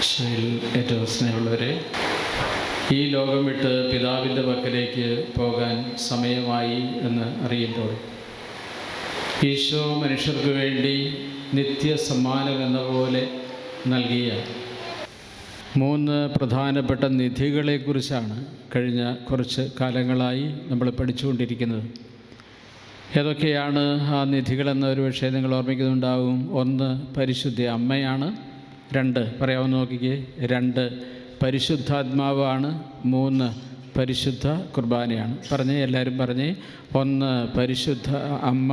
ഈശോയിൽ ഏറ്റവും സ്നേഹമുള്ളവരെ, ഈ ലോകം വിട്ട് പിതാവിൻ്റെ പക്കലേക്ക് പോകാൻ സമയമായി എന്ന് അറിയുമ്പോൾ ഈശോ മനുഷ്യർക്ക് വേണ്ടി നിത്യസമ്മാനം എന്ന പോലെ നൽകിയ 3 പ്രധാനപ്പെട്ട നിധികളെക്കുറിച്ചാണ് കഴിഞ്ഞ കുറച്ച് കാലങ്ങളായി നമ്മൾ പഠിച്ചുകൊണ്ടിരിക്കുന്നത്. ഏതൊക്കെയാണ് ആ നിധികളെന്ന ഒരു പക്ഷേ നിങ്ങൾ ഓർമ്മിക്കുന്നുണ്ടാവും. 1 പരിശുദ്ധ അമ്മയാണ്, 2 പറയാമെന്ന് നോക്കിക്കേ, 2 പരിശുദ്ധാത്മാവാണ്, 3 പരിശുദ്ധ കുർബാനയാണ്. പറഞ്ഞേ, എല്ലാവരും പറഞ്ഞേ. 1 പരിശുദ്ധ അമ്മ,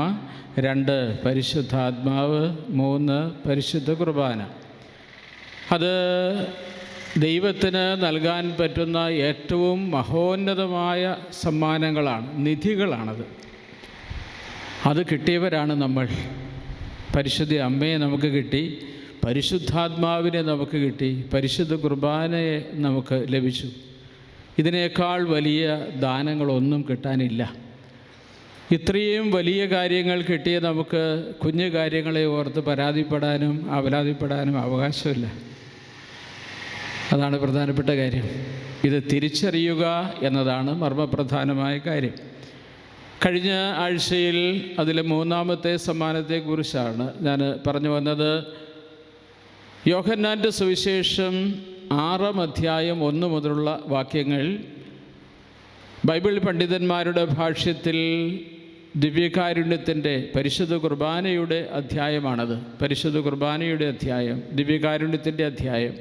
2 പരിശുദ്ധാത്മാവ്, 3 പരിശുദ്ധ കുർബാന. അത് ദൈവത്തിന് നൽകാൻ പറ്റുന്ന ഏറ്റവും മഹോന്നതമായ സമ്മാനങ്ങളാണ്, നിധികളാണത്. അത് കിട്ടിയവരാണ് നമ്മൾ. പരിശുദ്ധ അമ്മയെ നമുക്ക് കിട്ടി, പരിശുദ്ധാത്മാവിനെ നമുക്ക് കിട്ടി, പരിശുദ്ധ കുർബാനയെ നമുക്ക് ലഭിച്ചു. ഇതിനേക്കാൾ വലിയ ദാനങ്ങളൊന്നും കിട്ടാനില്ല. ഇത്രയും വലിയ കാര്യങ്ങൾ കിട്ടിയ നമുക്ക് കുഞ്ഞു കാര്യങ്ങളെ ഓർത്ത് പരാതിപ്പെടാനും അപരാധിപ്പെടാനും അവകാശമില്ല. അതാണ് പ്രധാനപ്പെട്ട കാര്യം. ഇത് തിരിച്ചറിയുക എന്നതാണ് മർമ്മപ്രധാനമായ കാര്യം. കഴിഞ്ഞ ആഴ്ചയിൽ അതിലെ 3ാമത്തെ സമ്മാനത്തെക്കുറിച്ചാണ് ഞാൻ പറഞ്ഞു വന്നത്. യോഹന്നാൻ്റെ സുവിശേഷം 6-ാം അധ്യായം 1 മുതലുള്ള വാക്യങ്ങൾ ബൈബിൾ പണ്ഡിതന്മാരുടെ ഭാഷ്യത്തിൽ ദിവ്യകാരുണ്യത്തിൻ്റെ പരിശുദ്ധ കുർബാനയുടെ അധ്യായമാണത്. പരിശുദ്ധ കുർബാനയുടെ അധ്യായം, ദിവ്യകാരുണ്യത്തിൻ്റെ അധ്യായം.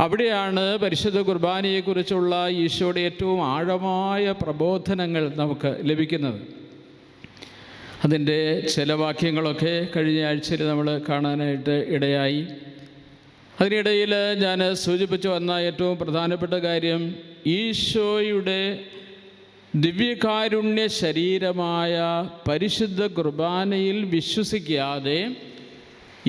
അവിടെയാണ് പരിശുദ്ധ കുർബാനയെക്കുറിച്ചുള്ള ഈശോയുടെ ഏറ്റവും ആഴമായ പ്രബോധനങ്ങൾ നമുക്ക് ലഭിക്കുന്നത്. അതിൻ്റെ ചില വാക്യങ്ങളൊക്കെ കഴിഞ്ഞ ആഴ്ചയിൽ നമ്മൾ കാണാനായിട്ട് ഇടയായി. അതിനിടയിൽ ഞാൻ സൂചിപ്പിച്ചു വന്ന ഏറ്റവും പ്രധാനപ്പെട്ട കാര്യം, ഈശോയുടെ ദിവ്യകാരുണ്യ ശരീരമായ പരിശുദ്ധ കുർബാനയിൽ വിശ്വസിക്കാതെ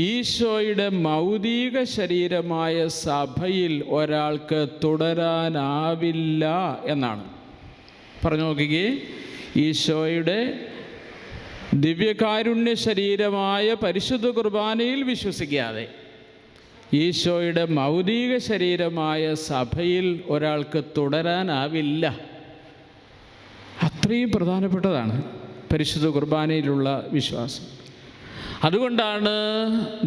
ഈശോയുടെ മൗലിക ശരീരമായ സഭയിൽ ഒരാൾക്ക് തുടരാനാവില്ല എന്നാണ്. പറഞ്ഞു നോക്കിക്കേ, ഈശോയുടെ ദിവ്യകാരുണ്യ ശരീരമായ പരിശുദ്ധ കുർബാനയിൽ വിശ്വസിക്കാതെ ഈശോയുടെ മൗലിക ശരീരമായ സഭയിൽ ഒരാൾക്ക് തുടരാനാവില്ല. അത്രയും പ്രധാനപ്പെട്ടതാണ് പരിശുദ്ധ കുർബാനയിലുള്ള വിശ്വാസം. അതുകൊണ്ടാണ്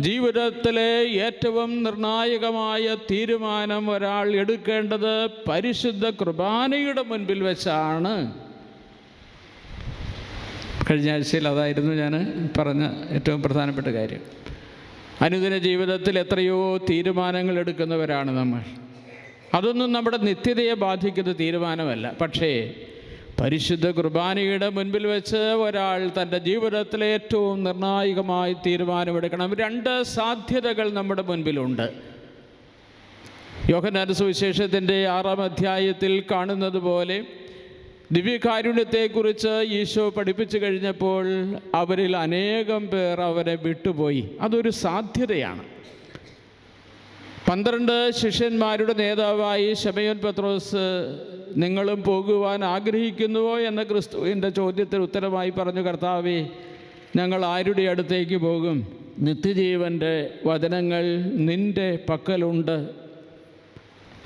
ജീവിതത്തിലെ ഏറ്റവും നിർണായകമായ തീരുമാനം ഒരാൾ എടുക്കേണ്ടത് പരിശുദ്ധ കുർബാനയുടെ മുൻപിൽ വെച്ചാണ്. കഴിഞ്ഞ ആഴ്ചയിൽ അതായിരുന്നു ഞാൻ പറഞ്ഞ ഏറ്റവും പ്രധാനപ്പെട്ട കാര്യം. അനുദിന ജീവിതത്തിൽ എത്രയോ തീരുമാനങ്ങൾ എടുക്കുന്നവരാണ് നമ്മൾ. അതൊന്നും നമ്മുടെ നിത്യതയെ ബാധിക്കുന്ന തീരുമാനമല്ല. പക്ഷേ പരിശുദ്ധ കുർബാനയുടെ മുൻപിൽ വെച്ച് ഒരാൾ തൻ്റെ ജീവിതത്തിലെ ഏറ്റവും നിർണായകമായ തീരുമാനമെടുക്കണം. 2 സാധ്യതകൾ നമ്മുടെ മുൻപിലുണ്ട്. യോഹന്നാന്റെ സുവിശേഷത്തിൻ്റെ 6-ാം അധ്യായത്തിൽ കാണുന്നത് പോലെ ദിവ്യകാരുണ്യത്തെക്കുറിച്ച് ഈശോ പഠിപ്പിച്ചു കഴിഞ്ഞപ്പോൾ അവരിൽ അനേകം പേർ അവരെ വിട്ടുപോയി. അതൊരു സാധ്യതയാണ്. 12 ശിഷ്യന്മാരുടെ നേതാവായി ശമയോൻ പത്രോസ്, നിങ്ങളും പോകുവാൻ ആഗ്രഹിക്കുന്നുവോ എന്ന ക്രിസ്തുവിൻ്റെ ചോദ്യത്തിന് ഉത്തരമായി പറഞ്ഞു, കർത്താവേ, ഞങ്ങൾ ആരുടെ അടുത്തേക്ക് പോകും? നിത്യജീവൻ്റെ വചനങ്ങൾ നിൻ്റെ പക്കലുണ്ട്.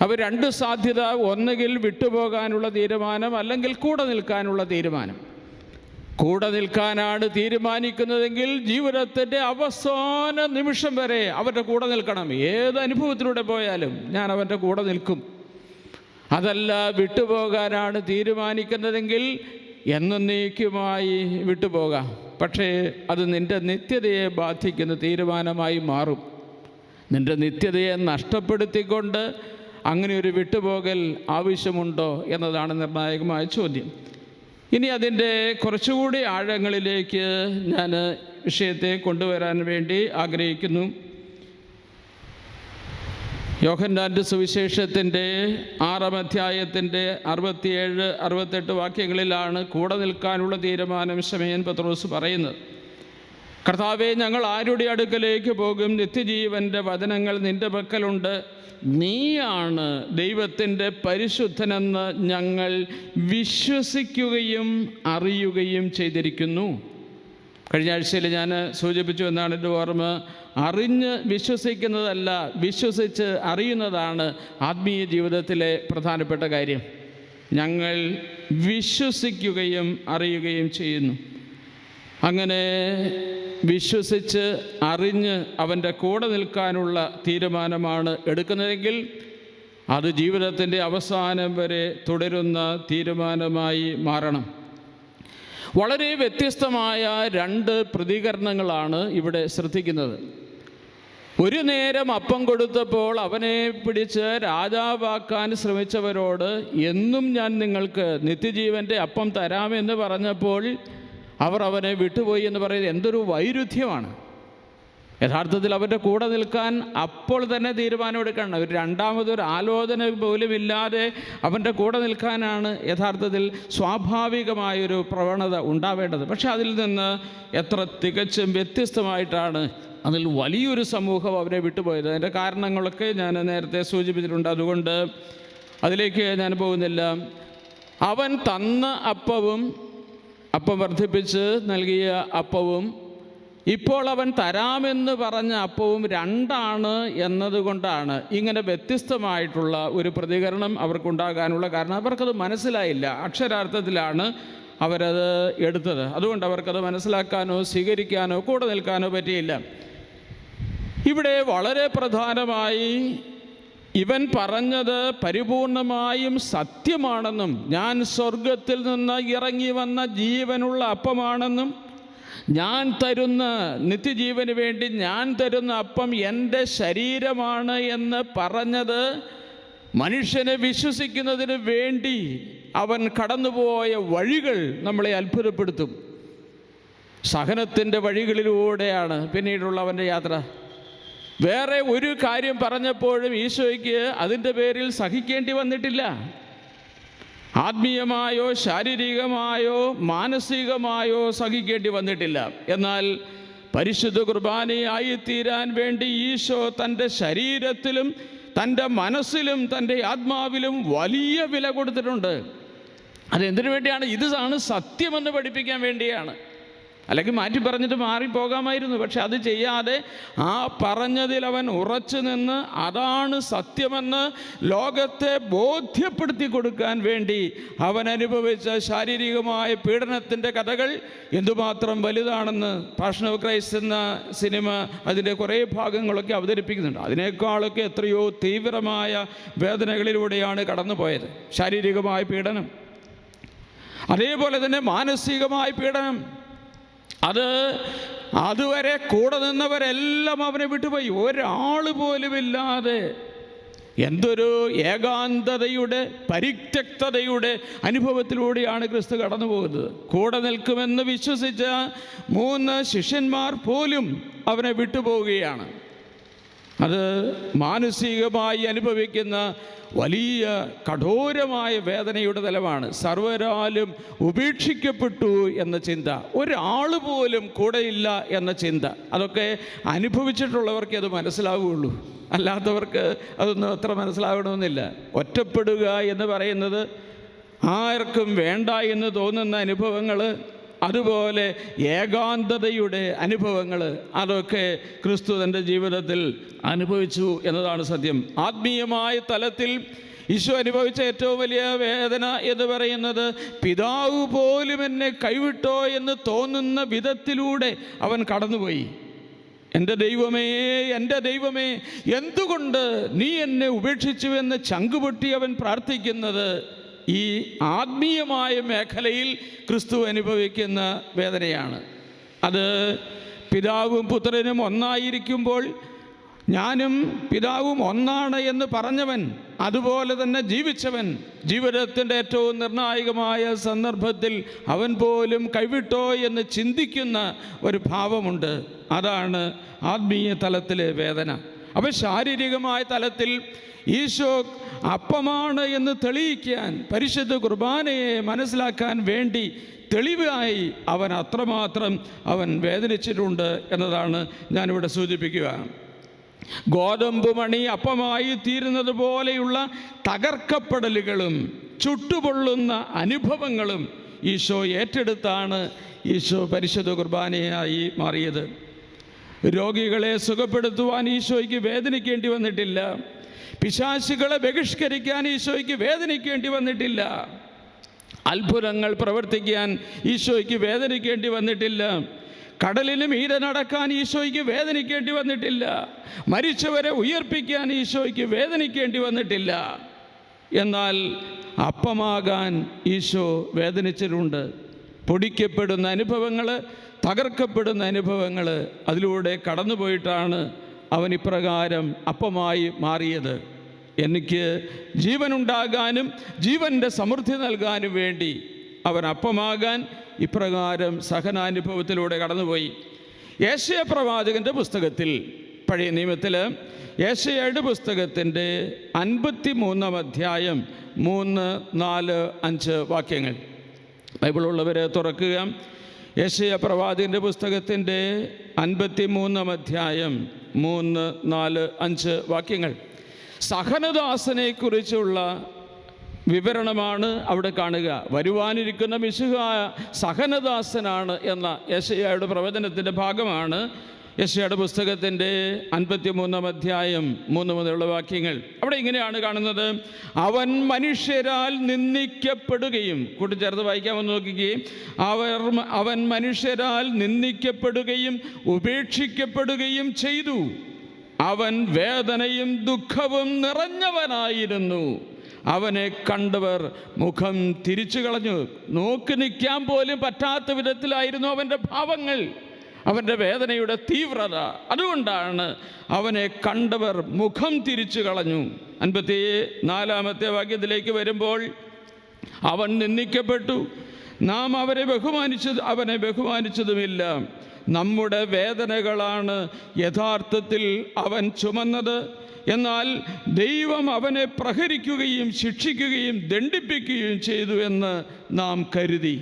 അവർ 2 സാധ്യത, ഒന്നുകിൽ വിട്ടുപോകാനുള്ള തീരുമാനം, അല്ലെങ്കിൽ കൂടെ നിൽക്കാനുള്ള തീരുമാനം. കൂടെ നിൽക്കാനാണ് തീരുമാനിക്കുന്നതെങ്കിൽ ജീവിതത്തിൻ്റെ അവസാന നിമിഷം വരെ അവരുടെ കൂടെ നിൽക്കണം. ഏത് അനുഭവത്തിലൂടെ പോയാലും ഞാൻ അവൻ്റെ കൂടെ നിൽക്കും. അതല്ല, വിട്ടുപോകാനാണ് തീരുമാനിക്കുന്നതെങ്കിൽ എന്നേക്കുമായി വിട്ടുപോകാം. പക്ഷേ അത് നിൻ്റെ നിത്യതയെ ബാധിക്കുന്ന തീരുമാനമായി മാറും. നിൻ്റെ നിത്യതയെ നഷ്ടപ്പെടുത്തിക്കൊണ്ട് അങ്ങനെ ഒരു വിട്ടുപോകൽ ആവശ്യമുണ്ടോ എന്നതാണ് നിർണായകമായ ചോദ്യം. ഇനി അതിൻ്റെ കുറച്ചുകൂടി ആഴങ്ങളിലേക്ക് ഞാൻ വിഷയത്തെ കൊണ്ടുവരാൻ വേണ്ടി ആഗ്രഹിക്കുന്നു. യോഹന്നാന്റെ സുവിശേഷത്തിൻ്റെ 6-ാം അധ്യായത്തിൻ്റെ 67-68 വാക്യങ്ങളിലാണ് കൂടെ നിൽക്കാനുള്ള തീരുമാനം ശമയോൻ പത്രോസ് പറയുന്നത്. കർത്താവേ, ഞങ്ങൾ ആരുടെ അടുക്കലേക്ക് പോകും? നിത്യജീവൻ്റെ വചനങ്ങൾ നിൻ്റെ പക്കലുണ്ട്. നീയാണ് ദൈവത്തിൻ്റെ പരിശുദ്ധനെന്ന് ഞങ്ങൾ വിശ്വസിക്കുകയും അറിയുകയും ചെയ്തിരിക്കുന്നു. കഴിഞ്ഞ ആഴ്ചയിൽ ഞാൻ സൂചിപ്പിച്ചു എന്നാണ് എൻ്റെ ഓർമ്മ. അറിഞ്ഞ് വിശ്വസിക്കുന്നതല്ല, വിശ്വസിച്ച് അറിയുന്നതാണ് ആത്മീയ ജീവിതത്തിലെ പ്രധാനപ്പെട്ട കാര്യം. ഞങ്ങൾ വിശ്വസിക്കുകയും അറിയുകയും ചെയ്യുന്നു. അങ്ങനെ വിശ്വസിച്ച് അറിഞ്ഞ് അവൻ്റെ കൂടെ നിൽക്കാനുള്ള തീരുമാനമാണ് എടുക്കുന്നതെങ്കിൽ അത് ജീവിതത്തിൻ്റെ അവസാനം വരെ തുടരുന്ന തീരുമാനമായി മാറണം. വളരെ വ്യത്യസ്തമായ രണ്ട് പ്രതികരണങ്ങളാണ് ഇവിടെ ശ്രദ്ധിക്കുന്നത്. ഒരു നേരം അപ്പം കൊടുത്തപ്പോൾ അവനെ പിടിച്ച് രാജാവാക്കാൻ ശ്രമിച്ചവരോട് എന്നും ഞാൻ നിങ്ങൾക്ക് നിത്യജീവൻ്റെ അപ്പം തരാമെന്ന് പറഞ്ഞപ്പോൾ അവർ അവനെ വിട്ടുപോയി എന്ന് പറയുന്നത് എന്തൊരു വൈരുദ്ധ്യമാണ്. യഥാർത്ഥത്തിൽ അവൻ്റെ കൂടെ നിൽക്കാൻ അപ്പോൾ തന്നെ തീരുമാനമെടുക്കണം. ഒരു രണ്ടാമതൊരു ആലോചന പോലും ഇല്ലാതെ അവൻ്റെ കൂടെ നിൽക്കാനാണ് യഥാർത്ഥത്തിൽ സ്വാഭാവികമായൊരു പ്രവണത ഉണ്ടാവേണ്ടത്. പക്ഷെ അതിൽ നിന്ന് എത്ര തികച്ചും വ്യത്യസ്തമായിട്ടാണ് അതിൽ വലിയൊരു സമൂഹം അവരെ വിട്ടുപോയത്. അതിൻ്റെ കാരണങ്ങളൊക്കെ ഞാൻ നേരത്തെ സൂചിപ്പിച്ചിട്ടുണ്ട്, അതുകൊണ്ട് അതിലേക്ക് ഞാൻ പോകുന്നില്ല. അവൻ തന്ന അപ്പം വർദ്ധിപ്പിച്ച് നൽകിയ അപ്പവും ഇപ്പോൾ അവൻ തരാമെന്ന് പറഞ്ഞ അപ്പവും രണ്ടാണ് എന്നതുകൊണ്ടാണ് ഇങ്ങനെ വ്യത്യസ്തമായിട്ടുള്ള ഒരു പ്രതികരണം അവർക്കുണ്ടാകാനുള്ള കാരണം. അവർക്കത് മനസ്സിലായില്ല, അക്ഷരാർത്ഥത്തിലാണ് അവരത് എടുത്തത്. അതുകൊണ്ട് അവർക്കത് മനസ്സിലാക്കാനോ സ്വീകരിക്കാനോ കൂടെ നിൽക്കാനോ പറ്റിയില്ല. ഇവിടെ വളരെ പ്രധാനമായി ഇവൻ പറഞ്ഞത് പരിപൂർണമായും സത്യമാണെന്നും ഞാൻ സ്വർഗത്തിൽ നിന്ന് ഇറങ്ങി വന്ന ജീവനുള്ള അപ്പമാണെന്നും ഞാൻ തരുന്ന നിത്യജീവന് വേണ്ടി ഞാൻ തരുന്ന അപ്പം എൻ്റെ ശരീരമാണ് എന്ന് പറഞ്ഞത് മനുഷ്യനെ വിശ്വസിക്കുന്നതിന് വേണ്ടി അവൻ കടന്നുപോയ വഴികൾ നമ്മളെ അത്ഭുതപ്പെടുത്തും. സഹനത്തിൻ്റെ വഴികളിലൂടെയാണ് പിന്നീടുള്ള അവൻ്റെ യാത്ര. വേറെ ഒരു കാര്യം പറഞ്ഞപ്പോഴും ഈശോയ്ക്ക് അതിൻ്റെ പേരിൽ സഹിക്കേണ്ടി വന്നിട്ടില്ല. ആത്മീയമായോ ശാരീരികമായോ മാനസികമായോ സഹിക്കേണ്ടി വന്നിട്ടില്ല. എന്നാൽ പരിശുദ്ധ കുർബാനയായിത്തീരാൻ വേണ്ടി ഈശോ തൻ്റെ ശരീരത്തിലും തൻ്റെ മനസ്സിലും തൻ്റെ ആത്മാവിലും വലിയ വില കൊടുത്തിട്ടുണ്ട്. അതെന്തിനു വേണ്ടിയാണ്? ഇതാണ് സത്യമെന്ന് പഠിപ്പിക്കാൻ വേണ്ടിയാണ്. അല്ലെങ്കിൽ മാറ്റി പറഞ്ഞിട്ട് മാറിപ്പോകാമായിരുന്നു. പക്ഷെ അത് ചെയ്യാതെ ആ പറഞ്ഞതിൽ അവൻ ഉറച്ചു നിന്ന് അതാണ് സത്യമെന്ന് ലോകത്തെ ബോധ്യപ്പെടുത്തി കൊടുക്കാൻ വേണ്ടി അവൻ അനുഭവിച്ച ശാരീരികമായ പീഡനത്തിൻ്റെ കഥകൾ എന്തുമാത്രം വലുതാണെന്ന് പാഷൻ ഓഫ് ക്രൈസ്റ്റ് എന്ന സിനിമ അതിൻ്റെ കുറേ ഭാഗങ്ങളൊക്കെ അവതരിപ്പിക്കുന്നുണ്ട്. അതിനേക്കാളൊക്കെ എത്രയോ തീവ്രമായ വേദനകളിലൂടെയാണ് കടന്നുപോയത്. ശാരീരികമായ പീഡനം, അതേപോലെ തന്നെ മാനസികമായ പീഡനം. അതുവരെ കൂടെ നിന്നവരെല്ലാം അവനെ വിട്ടുപോയി. ഒരാൾ പോലുമില്ലാതെ എന്തൊരു ഏകാന്തതയുടെ പരിത്യക്തതയുടെ അനുഭവത്തിലൂടെയാണ് ക്രിസ്തു കടന്നു പോകുന്നത്. കൂടെ നിൽക്കുമെന്ന് വിശ്വസിച്ച 3 ശിഷ്യന്മാർ പോലും അവനെ വിട്ടുപോവുകയാണ്. അത് മാനസികമായി അനുഭവിക്കുന്ന വലിയ കഠോരമായ വേദനയുടെ തലമാണ്. സർവരാലും ഉപേക്ഷിക്കപ്പെട്ടു എന്ന ചിന്ത, ഒരാൾ പോലും കൂടെയില്ല എന്ന ചിന്ത, അതൊക്കെ അനുഭവിച്ചിട്ടുള്ളവർക്കേ അത് മനസ്സിലാവുകയുള്ളൂ. അല്ലാത്തവർക്ക് അതൊന്നും അത്ര മനസ്സിലാവണമെന്നില്ല. ഒറ്റപ്പെടുക എന്ന് പറയുന്നത് ആർക്കും വേണ്ട എന്ന് തോന്നുന്ന അനുഭവങ്ങൾ, അതുപോലെ ഏകാന്തതയുടെ അനുഭവങ്ങൾ, അതൊക്കെ ക്രിസ്തു തൻ്റെ ജീവിതത്തിൽ അനുഭവിച്ചു എന്നതാണ് സത്യം. ആത്മീയമായ തലത്തിൽ ഈശോ അനുഭവിച്ച ഏറ്റവും വലിയ വേദന എന്ന് പറയുന്നത് പിതാവ് പോലും എന്നെ കൈവിട്ടോ എന്ന് തോന്നുന്ന വിധത്തിലൂടെ അവൻ കടന്നുപോയി. എൻ്റെ ദൈവമേ, എൻ്റെ ദൈവമേ, എന്തുകൊണ്ട് നീ എന്നെ ഉപേക്ഷിച്ചു എന്ന് ചങ്കുപൊട്ടി അവൻ പ്രാർത്ഥിക്കുന്നത് ഈ ആത്മീയമായ മേഖലയിൽ ക്രിസ്തു അനുഭവിക്കുന്ന വേദനയാണ്. അത് പിതാവും പുത്രനും ഒന്നായിരിക്കുമ്പോൾ ഞാനും പിതാവും ഒന്നാണ് എന്ന് പറഞ്ഞവൻ, അതുപോലെ തന്നെ ജീവിച്ചവൻ, ജീവിതത്തിൻ്റെ ഏറ്റവും നിർണായകമായ സന്ദർഭത്തിൽ അവൻ പോലും കൈവിട്ടോ എന്ന് ചിന്തിക്കുന്ന ഒരു ഭാവമുണ്ട്. അതാണ് ആത്മീയ തലത്തിലെ വേദന. അപ്പോൾ ശാരീരികമായ തലത്തിൽ ഈശോ അപ്പമാണ് എന്ന് തെളിയിക്കാൻ, പരിശുദ്ധ കുർബാനയെ മനസ്സിലാക്കാൻ വേണ്ടി തെളിവായി അവൻ അത്രമാത്രം അവൻ വേദനിച്ചിട്ടുണ്ട് എന്നതാണ് ഞാനിവിടെ സൂചിപ്പിക്കുക. ഗോതമ്പ് മണി അപ്പമായി തീരുന്നത് പോലെയുള്ള തകർക്കപ്പെടലുകളും ചുട്ടുപൊള്ളുന്ന അനുഭവങ്ങളും ഈശോ ഏറ്റെടുത്താണ് ഈശോ പരിശുദ്ധ കുർബാനയായി മാറിയത്. രോഗികളെ സുഖപ്പെടുത്തുവാൻ ഈശോയ്ക്ക് വേദനിക്കേണ്ടി വന്നിട്ടില്ല. പിശാചുകളെ ബഹിഷ്കരിക്കാൻ ഈശോയ്ക്ക് വേദനിക്കേണ്ടി വന്നിട്ടില്ല. അത്ഭുതങ്ങൾ പ്രവർത്തിക്കാൻ ഈശോയ്ക്ക് വേദനിക്കേണ്ടി വന്നിട്ടില്ല. കടലിന് മീതെ നടക്കാൻ ഈശോയ്ക്ക് വേദനിക്കേണ്ടി വന്നിട്ടില്ല. മരിച്ചവരെ ഉയർപ്പിക്കാൻ ഈശോയ്ക്ക് വേദനിക്കേണ്ടി വന്നിട്ടില്ല. എന്നാൽ അപ്പമാകാൻ ഈശോ വേദനിച്ചിട്ടുണ്ട്. പൊടിക്കപ്പെടുന്ന അനുഭവങ്ങൾ, തകർക്കപ്പെടുന്ന അനുഭവങ്ങൾ, അതിലൂടെ കടന്നുപോയിട്ടാണ് അവൻ ഇപ്രകാരം അപ്പമായി മാറിയത്. എനിക്ക് ജീവനുണ്ടാകാനും ജീവൻ്റെ സമൃദ്ധി നൽകാനും വേണ്ടി അവൻ അപ്പമാകാൻ ഇപ്രകാരം സഹനാനുഭവത്തിലൂടെ കടന്നുപോയി. യേശയ്യാ പ്രവാചകൻ്റെ പുസ്തകത്തിൽ, പഴയ നിയമത്തിൽ യേശയ്യായുടെ പുസ്തകത്തിൻ്റെ 53-ാം അധ്യായം 3, 4, 5 വാക്യങ്ങൾ. ബൈബിളുള്ളവർ തുറക്കുക. യേശയ്യാ പ്രവാചകൻ്റെ പുസ്തകത്തിൻ്റെ 53-ാം അധ്യായം 3, 4, 5 വാക്യങ്ങൾ. സഹനദാസനെക്കുറിച്ചുള്ള വിവരണമാണ് അവിടെ കാണുക. വരുവാനിരിക്കുന്ന മിശിഹ സഹനദാസനാണ് എന്ന യെശയ്യായുടെ പ്രവചനത്തിൻ്റെ ഭാഗമാണ് യെശയ്യായുടെ പുസ്തകത്തിൻ്റെ 53-ാം അധ്യായം 3 മുതലുള്ള വാക്യങ്ങൾ. അവിടെ ഇങ്ങനെയാണ് കാണുന്നത്: അവൻ മനുഷ്യരാൽ നിന്ദിക്കപ്പെടുകയും, കൂട്ടിച്ചേർത്ത് വായിക്കാമെന്ന് നോക്കുകയും, അവൻ മനുഷ്യരാൽ നിന്ദിക്കപ്പെടുകയും ഉപേക്ഷിക്കപ്പെടുകയും ചെയ്തു. അവൻ വേദനയും ദുഃഖവും നിറഞ്ഞവനായിരുന്നു. അവനെ കണ്ടവർ മുഖം തിരിച്ചു കളഞ്ഞു. നോക്കി നിൽക്കാൻ പോലും പറ്റാത്ത വിധത്തിലായിരുന്നു അവൻ്റെ ഭാവങ്ങൾ, അവൻ്റെ വേദനയുടെ തീവ്രത. അതുകൊണ്ടാണ് അവനെ കണ്ടവർ മുഖം തിരിച്ചു കളഞ്ഞു. 54-ാമത്തെ വാക്യത്തിലേക്ക് വരുമ്പോൾ, അവൻ നിന്ദിക്കപ്പെട്ടു, നാം അവനെ ബഹുമാനിച്ചതുമില്ല. നമ്മുടെ വേദനകളാണ് യഥാർത്ഥത്തിൽ അവൻ ചുമന്നത്. എന്നാൽ ദൈവം അവനെ പ്രഹരിക്കുകയും ശിക്ഷിക്കുകയും ദണ്ഡിപ്പിക്കുകയും ചെയ്തു എന്ന് നാം കരുതി.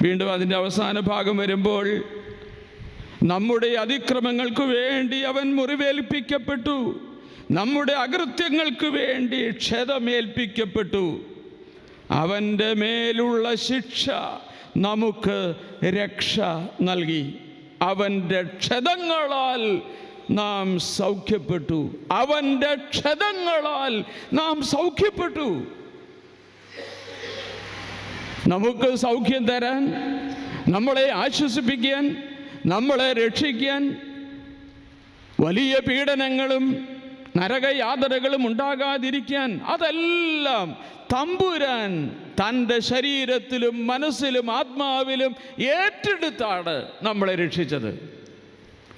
വീണ്ടും അതിൻ്റെ അവസാന ഭാഗം വരുമ്പോൾ, നമ്മുടെ അതിക്രമങ്ങൾക്ക് വേണ്ടി അവൻ മുറിവേൽപ്പിക്കപ്പെട്ടു, നമ്മുടെ അകൃത്യങ്ങൾക്ക് വേണ്ടി ക്ഷതമേൽപ്പിക്കപ്പെട്ടു. അവൻ്റെ മേലുള്ള ശിക്ഷ നമുക്ക് രക്ഷ നൽകി. അവൻ്റെ ക്ഷതങ്ങളാൽ നാം സൗഖ്യപ്പെട്ടു. അവൻ്റെ ക്ഷതങ്ങളാൽ നാം സൗഖ്യപ്പെട്ടു. നമുക്ക് സൗഖ്യം തരാൻ, നമ്മളെ ആശ്വസിപ്പിക്കാൻ, നമ്മളെ രക്ഷിക്കാൻ, വലിയ പീഡനങ്ങളും നരകയാതനകളും ഉണ്ടാകാതിരിക്കാൻ, അതെല്ലാം തമ്പുരാൻ തൻ്റെ ശരീരത്തിലും മനസ്സിലും ആത്മാവിലും ഏറ്റെടുത്താണ് നമ്മളെ രക്ഷിച്ചത്.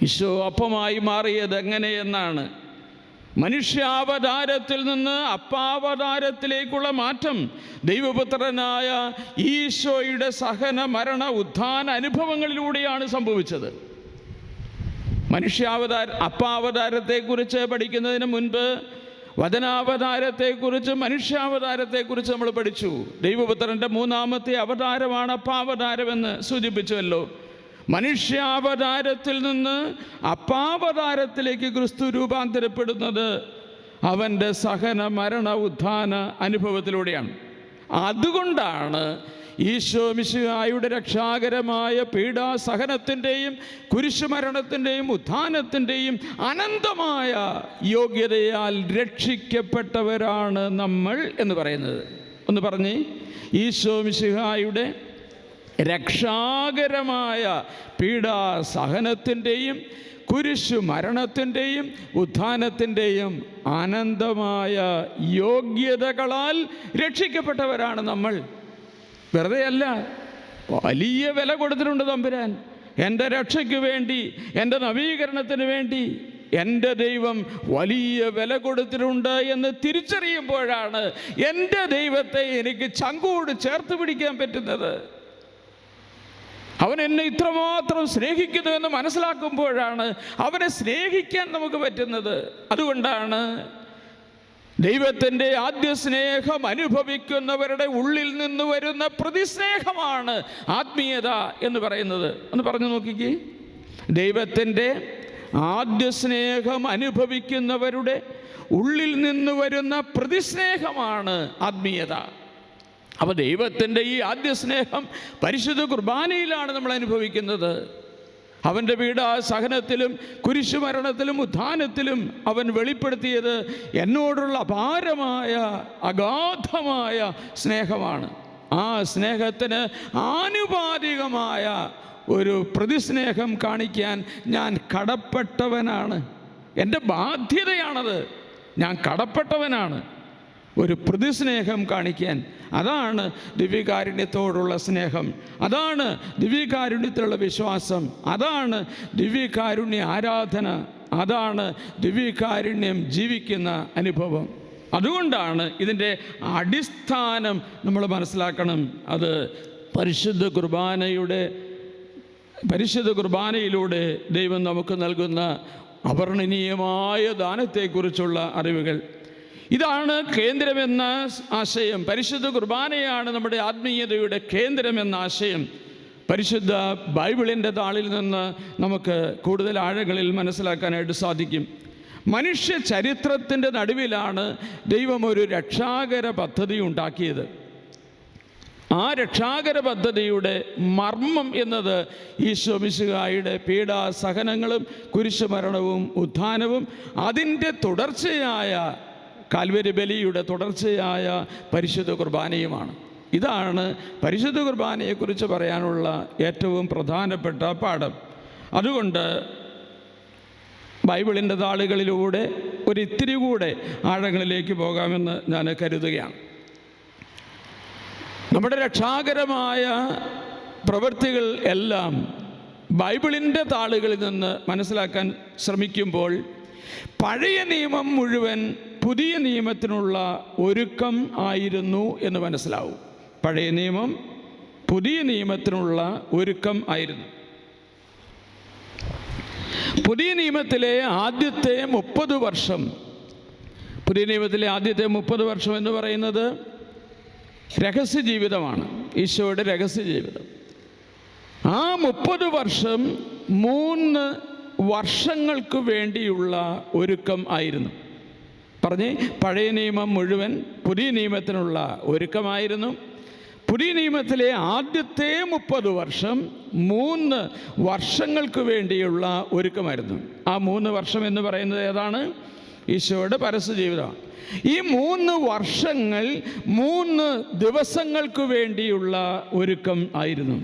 ഈശോ അപ്പമായി മാറിയത് എങ്ങനെയെന്നാണ്. മനുഷ്യാവതാരത്തിൽ നിന്ന് അപ്പാവതാരത്തിലേക്കുള്ള മാറ്റം ദൈവപുത്രനായ ഈശോയുടെ സഹന മരണ ഉത്ഥാന അനുഭവങ്ങളിലൂടെയാണ് സംഭവിച്ചത്. അപ്പാവതാരത്തെക്കുറിച്ച് പഠിക്കുന്നതിന് മുൻപ് വചനാവതാരത്തെക്കുറിച്ച്, മനുഷ്യാവതാരത്തെക്കുറിച്ച് നമ്മൾ പഠിച്ചു. ദൈവപുത്രൻ്റെ 3-ാമത്തെ അവതാരമാണ് അപ്പാവതാരമെന്ന് സൂചിപ്പിച്ചുവല്ലോ. മനുഷ്യാവതാരത്തിൽ നിന്ന് അപ്പാവതാരത്തിലേക്ക് ക്രിസ്തു രൂപാന്തരപ്പെടുന്നത് അവൻ്റെ സഹന മരണ ഉത്ഥാന അനുഭവത്തിലൂടെയാണ്. അതുകൊണ്ടാണ് ഈശോ മിശിഹായുടെ രക്ഷാകരമായ പീഡാസഹനത്തിൻ്റെയും കുരിശുമരണത്തിൻ്റെയും ഉത്ഥാനത്തിൻ്റെയും അനന്തമായ യോഗ്യതയാൽ രക്ഷിക്കപ്പെട്ടവരാണ് നമ്മൾ എന്ന് പറയുന്നത്. ഒന്ന് പറഞ്ഞ്, ഈശോ മിശിഹായുടെ രക്ഷാകരമായ പീഡാസഹനത്തിൻ്റെയും കുരിശു മരണത്തിൻ്റെയും ഉത്ഥാനത്തിൻ്റെയും അനന്തമായ യോഗ്യതകളാൽ രക്ഷിക്കപ്പെട്ടവരാണ് നമ്മൾ. വെറുതെ അല്ല, വലിയ വില കൊടുത്തിട്ടുണ്ട് തമ്പുരാൻ. എൻ്റെ രക്ഷയ്ക്ക് വേണ്ടി, എൻ്റെ നവീകരണത്തിന് വേണ്ടി എൻ്റെ ദൈവം വലിയ വില കൊടുത്തിട്ടുണ്ട് എന്ന് തിരിച്ചറിയുമ്പോഴാണ് എൻ്റെ ദൈവത്തെ എനിക്ക് ചങ്കോട് ചേർത്ത് പിടിക്കാൻ പറ്റുന്നത്. അവൻ എന്നെ ഇത്രമാത്രം സ്നേഹിക്കുന്നു എന്ന് മനസ്സിലാക്കുമ്പോഴാണ് അവനെ സ്നേഹിക്കാൻ നമുക്ക് പറ്റുന്നത്. അതുകൊണ്ടാണ് ദൈവത്തിൻ്റെ ആദ്യ സ്നേഹം അനുഭവിക്കുന്നവരുടെ ഉള്ളിൽ നിന്ന് വരുന്ന പ്രതിസ്നേഹമാണ് ആത്മീയത എന്ന് പറയുന്നത്. ഒന്ന് പറഞ്ഞു നോക്കിക്കേ, ദൈവത്തിൻ്റെ ആദ്യ സ്നേഹം അനുഭവിക്കുന്നവരുടെ ഉള്ളിൽ നിന്ന് വരുന്ന പ്രതിസ്നേഹമാണ് ആത്മീയത. അപ്പോൾ ദൈവത്തിൻ്റെ ഈ ആദ്യ സ്നേഹം പരിശുദ്ധ കുർബാനയിലാണ് നമ്മൾ അനുഭവിക്കുന്നത്. അവൻ്റെ പീഡാസഹനത്തിലും കുരിശുമരണത്തിലും ഉത്ഥാനത്തിലും അവൻ വെളിപ്പെടുത്തിയത് എന്നോടുള്ള അപാരമായ അഗാധമായ സ്നേഹമാണ്. ആ സ്നേഹത്തിന് ആനുപാതികമായ ഒരു പ്രതിസ്നേഹം കാണിക്കാൻ ഞാൻ കടപ്പെട്ടവനാണ്. എൻ്റെ ബാധ്യതയാണത്. ഞാൻ കടപ്പെട്ടവനാണ് ഒരു പ്രതിസ്നേഹം കാണിക്കാൻ. അതാണ് ദിവ്യകാരുണ്യത്തോടുള്ള സ്നേഹം, അതാണ് ദിവ്യകാരുണ്യത്തിലുള്ള വിശ്വാസം, അതാണ് ദിവ്യകാരുണ്യ ആരാധന, അതാണ് ദിവ്യകാരുണ്യം ജീവിക്കുന്ന അനുഭവം. അതുകൊണ്ടാണ് ഇതിൻ്റെ അടിസ്ഥാനം നമ്മൾ മനസ്സിലാക്കണം. അത് പരിശുദ്ധ കുർബാനയിലൂടെ ദൈവം നമുക്ക് നൽകുന്ന അവർണ്ണനീയമായ ദാനത്തെക്കുറിച്ചുള്ള അറിവുകൾ. ഇതാണ് കേന്ദ്രമെന്ന ആശയം. പരിശുദ്ധ കുർബാനയാണ് നമ്മുടെ ആത്മീയതയുടെ കേന്ദ്രമെന്ന ആശയം പരിശുദ്ധ ബൈബിളിൻ്റെ താളിൽ നിന്ന് നമുക്ക് കൂടുതൽ ആഴങ്ങളിൽ മനസ്സിലാക്കാനായിട്ട് സാധിക്കും. മനുഷ്യ ചരിത്രത്തിൻ്റെ നടുവിലാണ് ദൈവം ഒരു രക്ഷാകര പദ്ധതി ഉണ്ടാക്കിയത്. ആ രക്ഷാകര പദ്ധതിയുടെ മർമ്മം എന്നത് ഈശോ മിശിഹായുടെ പീഡാസഹനങ്ങളും കുരിശുമരണവും ഉത്ഥാനവും അതിൻ്റെ തുടർച്ചയായ കാൽവരി ബലിയുടെ തുടർച്ചയായ പരിശുദ്ധ കുർബാനയുമാണ്. ഇതാണ് പരിശുദ്ധ കുർബാനയെക്കുറിച്ച് പറയാനുള്ള ഏറ്റവും പ്രധാനപ്പെട്ട പാഠം. അതുകൊണ്ട് ബൈബിളിൻ്റെ താളുകളിലൂടെ ഒരിത്തിരി കൂടെ ആഴങ്ങളിലേക്ക് പോകാമെന്ന് ഞാൻ കരുതുകയാണ്. നമ്മുടെ രക്ഷാകരമായ പ്രവൃത്തികൾ എല്ലാം ബൈബിളിൻ്റെ താളുകളിൽ നിന്ന് മനസ്സിലാക്കാൻ ശ്രമിക്കുമ്പോൾ പഴയ നിയമം മുഴുവൻ പുതിയ നിയമത്തിനുള്ള ഒരുക്കം ആയിരുന്നു എന്ന് മനസ്സിലാവും. പഴയ നിയമം പുതിയ നിയമത്തിനുള്ള ഒരുക്കം ആയിരുന്നു. പുതിയ നിയമത്തിലെ ആദ്യത്തെ 30 വർഷം, പുതിയ നിയമത്തിലെ ആദ്യത്തെ 30 വർഷം എന്ന് പറയുന്നത് രഹസ്യ ജീവിതമാണ്, ഈശോയുടെ രഹസ്യ ജീവിതം. ആ 30 വർഷം 3 വർഷങ്ങൾക്ക് വേണ്ടിയുള്ള ഒരുക്കം ആയിരുന്നു. പറഞ്ഞേ, പഴയ നിയമം മുഴുവൻ പുതിയ നിയമത്തിനുള്ള ഒരുക്കമായിരുന്നു. പുതിയ നിയമത്തിലെ ആദ്യത്തെ 30 വർഷം 3 വർഷങ്ങൾക്ക് വേണ്ടിയുള്ള ഒരുക്കമായിരുന്നു. ആ 3 വർഷം എന്ന് പറയുന്നത് ഏതാണ്? ഈശോയുടെ പരസ്യ ജീവിതമാണ്. ഈ 3 വർഷങ്ങൾ 3 ദിവസങ്ങൾക്ക് വേണ്ടിയുള്ള ഒരുക്കം ആയിരുന്നു.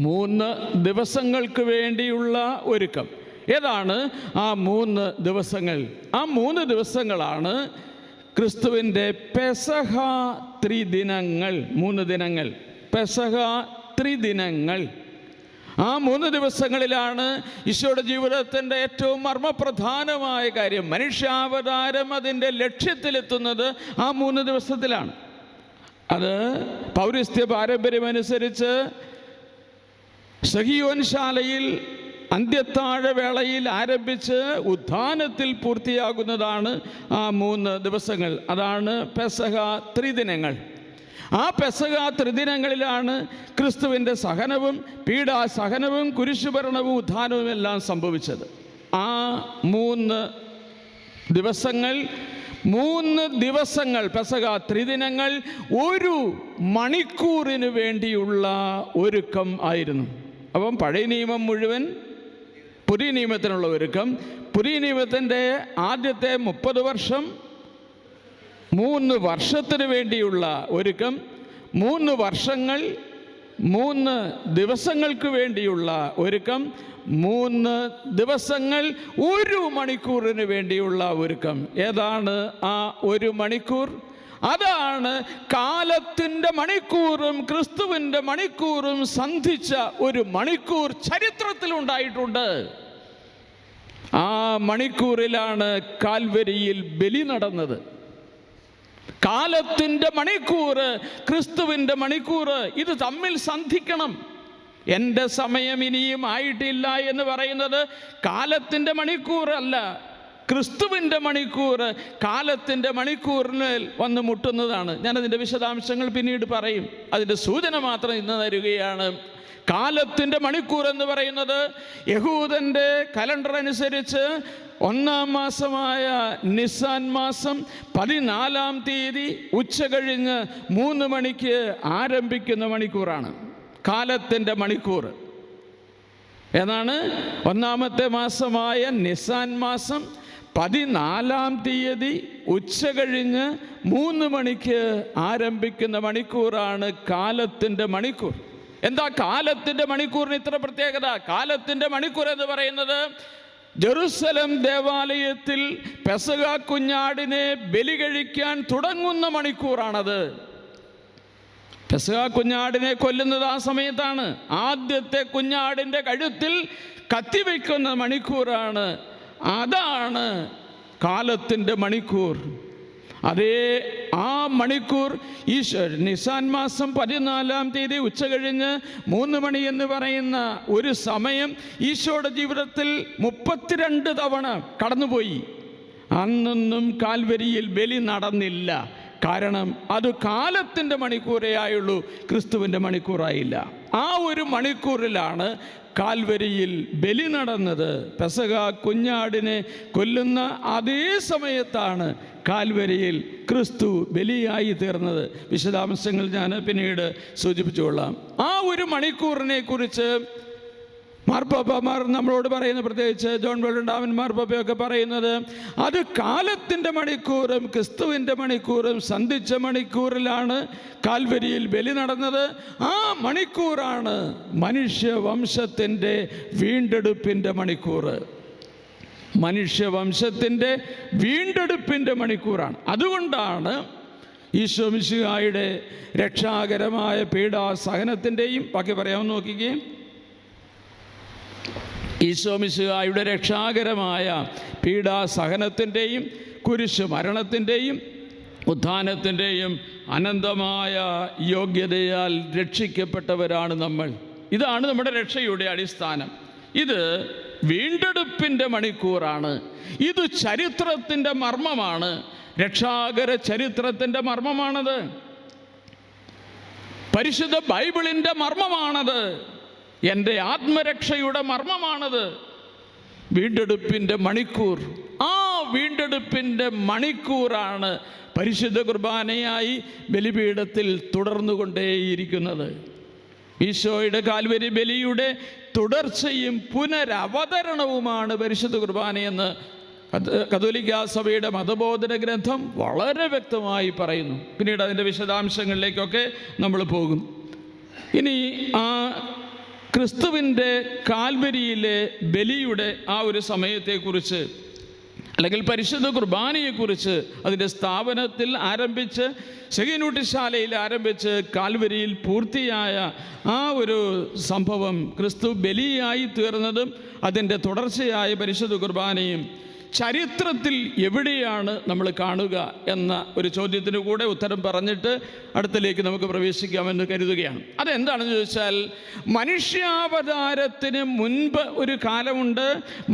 3 ദിവസങ്ങൾക്ക് വേണ്ടിയുള്ള ഒരുക്കം. ഏതാണ് ആ 3 ദിവസങ്ങൾ? ആ 3 ദിവസങ്ങളാണ് ക്രിസ്തുവിൻ്റെ പെസഹ ത്രിദിനങ്ങൾ. 3 ദിനങ്ങൾ, പെസഹ ത്രിദിനങ്ങൾ. ആ 3 ദിവസങ്ങളിലാണ് ഈശോയുടെ ജീവിതത്തിൻ്റെ ഏറ്റവും മർമ്മപ്രധാനമായ കാര്യം, മനുഷ്യാവതാരം അതിൻ്റെ ലക്ഷ്യത്തിലെത്തുന്നത് ആ 3 ദിവസത്തിലാണ്. അത് പൗരസ്ത്യ പാരമ്പര്യമനുസരിച്ച് സഹിയോൻ ശാലയിൽ അന്ത്യത്താഴവേളയിൽ ആരംഭിച്ച് ഉത്ഥാനത്തിൽ പൂർത്തിയാകുന്നതാണ് ആ 3 ദിവസങ്ങൾ. അതാണ് പെസഹ ത്രിദിനങ്ങൾ. ആ പെസഹ ത്രിദിനങ്ങളിലാണ് ക്രിസ്തുവിൻ്റെ സഹനവും പീഡാസഹനവും കുരിശുമരണവും ഉത്ഥാനവും എല്ലാം സംഭവിച്ചത്. ആ 3 ദിവസങ്ങൾ പെസഹ ത്രിദിനങ്ങൾ 1 മണിക്കൂറിന് വേണ്ടിയുള്ള ഒരുക്കം ആയിരുന്നു. അപ്പം പഴയ നിയമം മുഴുവൻ പുതിയ നിയമത്തിനുള്ള ഒരുക്കം. പുതിയ നിയമത്തിൻ്റെ ആദ്യത്തെ 30 വർഷം 3 വർഷത്തിന് വേണ്ടിയുള്ള ഒരുക്കം. 3 വർഷങ്ങൾ 3 ദിവസങ്ങൾക്ക് വേണ്ടിയുള്ള ഒരുക്കം. 3 ദിവസങ്ങൾ 1 മണിക്കൂറിന് വേണ്ടിയുള്ള ഒരുക്കം. ഏതാണ് ആ 1 മണിക്കൂർ? അതാണ് കാലത്തിൻ്റെ മണിക്കൂറും ക്രിസ്തുവിൻ്റെ മണിക്കൂറും സന്ധിച്ച 1 മണിക്കൂർ ചരിത്രത്തിലുണ്ടായിട്ടുണ്ട്. ആ മണിക്കൂറിലാണ് കാൽവരിയിൽ ബലി നടന്നത്. കാലത്തിൻ്റെ മണിക്കൂർ, ക്രിസ്തുവിൻ്റെ മണിക്കൂർ, ഇത് തമ്മിൽ സന്ധിക്കണം. എൻ്റെ സമയം ഇനിയും ആയിട്ടില്ല എന്ന് പറയുന്നത് കാലത്തിൻ്റെ മണിക്കൂറല്ല, ക്രിസ്തുവിൻ്റെ മണിക്കൂർ കാലത്തിൻ്റെ മണിക്കൂറിന് വന്ന് മുട്ടുന്നതാണ്. ഞാനതിൻ്റെ വിശദാംശങ്ങൾ പിന്നീട് പറയും. അതിൻ്റെ സൂചന മാത്രം ഇന്ന് തരികയാണ്. കാലത്തിൻ്റെ മണിക്കൂർ എന്ന് പറയുന്നത് യഹൂദൻ്റെ കലണ്ടർ അനുസരിച്ച് 1-ാം മാസമായ നിസാൻ മാസം 14-ാം തീയതി ഉച്ച കഴിഞ്ഞ് 3 മണിക്ക് ആരംഭിക്കുന്ന മണിക്കൂറാണ് കാലത്തിൻ്റെ മണിക്കൂർ. എന്നാണ് ഒന്നാമത്തെ മാസമായ നിസാൻ മാസം 14-ാം തീയതി ഉച്ച കഴിഞ്ഞ് 3 മണിക്ക് ആരംഭിക്കുന്ന മണിക്കൂറാണ് കാലത്തിൻ്റെ മണിക്കൂർ. എന്താ കാലത്തിൻ്റെ മണിക്കൂറിന് ഇത്ര പ്രത്യേകത? കാലത്തിൻ്റെ മണിക്കൂർ എന്ന് പറയുന്നത് ജെറുസലം ദേവാലയത്തിൽ പെസഹ കുഞ്ഞാടിനെ ബലി കഴിക്കാൻ തുടങ്ങുന്ന മണിക്കൂറാണത്. പെസഹ കുഞ്ഞാടിനെ കൊല്ലുന്നത് ആ സമയത്താണ്. ആദ്യത്തെ കുഞ്ഞാടിൻ്റെ കഴുത്തിൽ കത്തിവെക്കുന്ന മണിക്കൂറാണ്. അതാണ് കാലത്തിൻ്റെ മണിക്കൂർ. അതേ ആ മണിക്കൂർ നിസാൻ മാസം 14-ാം തീയതി ഉച്ച കഴിഞ്ഞ് 3 മണി എന്ന് പറയുന്ന ഒരു സമയം ഈശോയുടെ ജീവിതത്തിൽ 32 തവണ കടന്നുപോയി. അന്നൊന്നും കാൽവരിയിൽ ബലി നടന്നില്ല. കാരണം അത് കാലത്തിൻ്റെ മണിക്കൂറേ ആയുള്ളൂ, ക്രിസ്തുവിൻ്റെ മണിക്കൂറായില്ല. ആ ഒരു മണിക്കൂറിലാണ് കാൽവരിയിൽ ബലി നടന്നത്. പെസഹ കുഞ്ഞാടിനെ കൊല്ലുന്ന അതേ സമയത്താണ് കാൽവരിയിൽ ക്രിസ്തു ബലിയായി തീർന്നത്. വിശദാംശങ്ങൾ ഞാൻ പിന്നീട് സൂചിപ്പിച്ചുകൊള്ളാം. ആ ഒരു മണിക്കൂറിനെ കുറിച്ച് മാർപ്പാപ്പമാർ നമ്മളോട് പറയുന്നത്, പ്രത്യേകിച്ച് ജോൺ പോൾ രണ്ടാമൻ മാർപ്പാപ്പയൊക്കെ പറയുന്നത്, അത് കാലത്തിൻ്റെ മണിക്കൂറും ക്രിസ്തുവിൻ്റെ മണിക്കൂറും സന്ധിച്ച മണിക്കൂറിലാണ് കാൽവരിയിൽ ബലി നടന്നത്. ആ മണിക്കൂറാണ് മനുഷ്യവംശത്തിൻ്റെ വീണ്ടെടുപ്പിൻ്റെ മണിക്കൂർ. മനുഷ്യവംശത്തിൻ്റെ വീണ്ടെടുപ്പിൻ്റെ മണിക്കൂറാണ്. അതുകൊണ്ടാണ് ഈശോ മിശിഹായുടെ രക്ഷാകരമായ പീഡാസഹനത്തിൻ്റെയും, ബാക്കി പറയാമെന്ന് നോക്കിക്കേ, ഈശോ മിശിഹായുടെ രക്ഷാകരമായ പീഡാസഹനത്തിൻ്റെയും കുരിശ് മരണത്തിൻ്റെയും ഉത്ഥാനത്തിൻ്റെയും അനന്തമായ യോഗ്യതയാൽ രക്ഷിക്കപ്പെട്ടവരാണ് നമ്മൾ. ഇതാണ് നമ്മുടെ രക്ഷയുടെ അടിസ്ഥാനം. ഇത് വീണ്ടെടുപ്പിൻ്റെ മണിക്കൂറാണ്. ഇത് ചരിത്രത്തിൻ്റെ മർമ്മമാണ്. രക്ഷാകര ചരിത്രത്തിൻ്റെ മർമ്മമാണത്. പരിശുദ്ധ ബൈബിളിൻ്റെ മർമ്മമാണത്. എൻ്റെ ആത്മരക്ഷയുടെ മർമ്മമാണത്. വീണ്ടെടുപ്പിൻ്റെ മണിക്കൂർ. ആ വീണ്ടെടുപ്പിൻ്റെ മണിക്കൂറാണ് പരിശുദ്ധ കുർബാനയായി ബലിപീഠത്തിൽ തുടർന്നുകൊണ്ടേയിരിക്കുന്നത്. ഈശോയുടെ കാൽവരി ബലിയുടെ തുടർച്ചയും പുനരവതരണവുമാണ് പരിശുദ്ധ കുർബാനയെന്ന് കത്തോലിക്കാ സഭയുടെ മതബോധന ഗ്രന്ഥം വളരെ വ്യക്തമായി പറയുന്നു. പിന്നീട് അതിൻ്റെ വിശദാംശങ്ങളിലേക്കൊക്കെ നമ്മൾ പോകും. ഇനി ആ ക്രിസ്തുവിൻ്റെ കാൽവരിയിലെ ബലിയുടെ ആ ഒരു സമയത്തെക്കുറിച്ച്, അല്ലെങ്കിൽ പരിശുദ്ധ കുർബാനയെക്കുറിച്ച്, അതിൻ്റെ സ്ഥാപനത്തിൽ ആരംഭിച്ച് ശകീനൂട്ടിശാലയിൽ ആരംഭിച്ച് കാൽവരിയിൽ പൂർത്തിയായ ആ ഒരു സംഭവം, ക്രിസ്തു ബലിയായി തീർന്നതും അതിൻ്റെ തുടർച്ചയായ പരിശുദ്ധ കുർബാനയും ചരിത്രത്തിൽ എവിടെയാണ് നമ്മൾ കാണുക എന്ന ഒരു ചോദ്യത്തിന് കൂടെ ഉത്തരം പറഞ്ഞിട്ട് അടുത്തിലേക്ക് നമുക്ക് പ്രവേശിക്കാമെന്ന് കരുതുകയാണ്. അതെന്താണെന്ന് ചോദിച്ചാൽ, മനുഷ്യാവതാരത്തിന് മുൻപ് ഒരു കാലമുണ്ട്,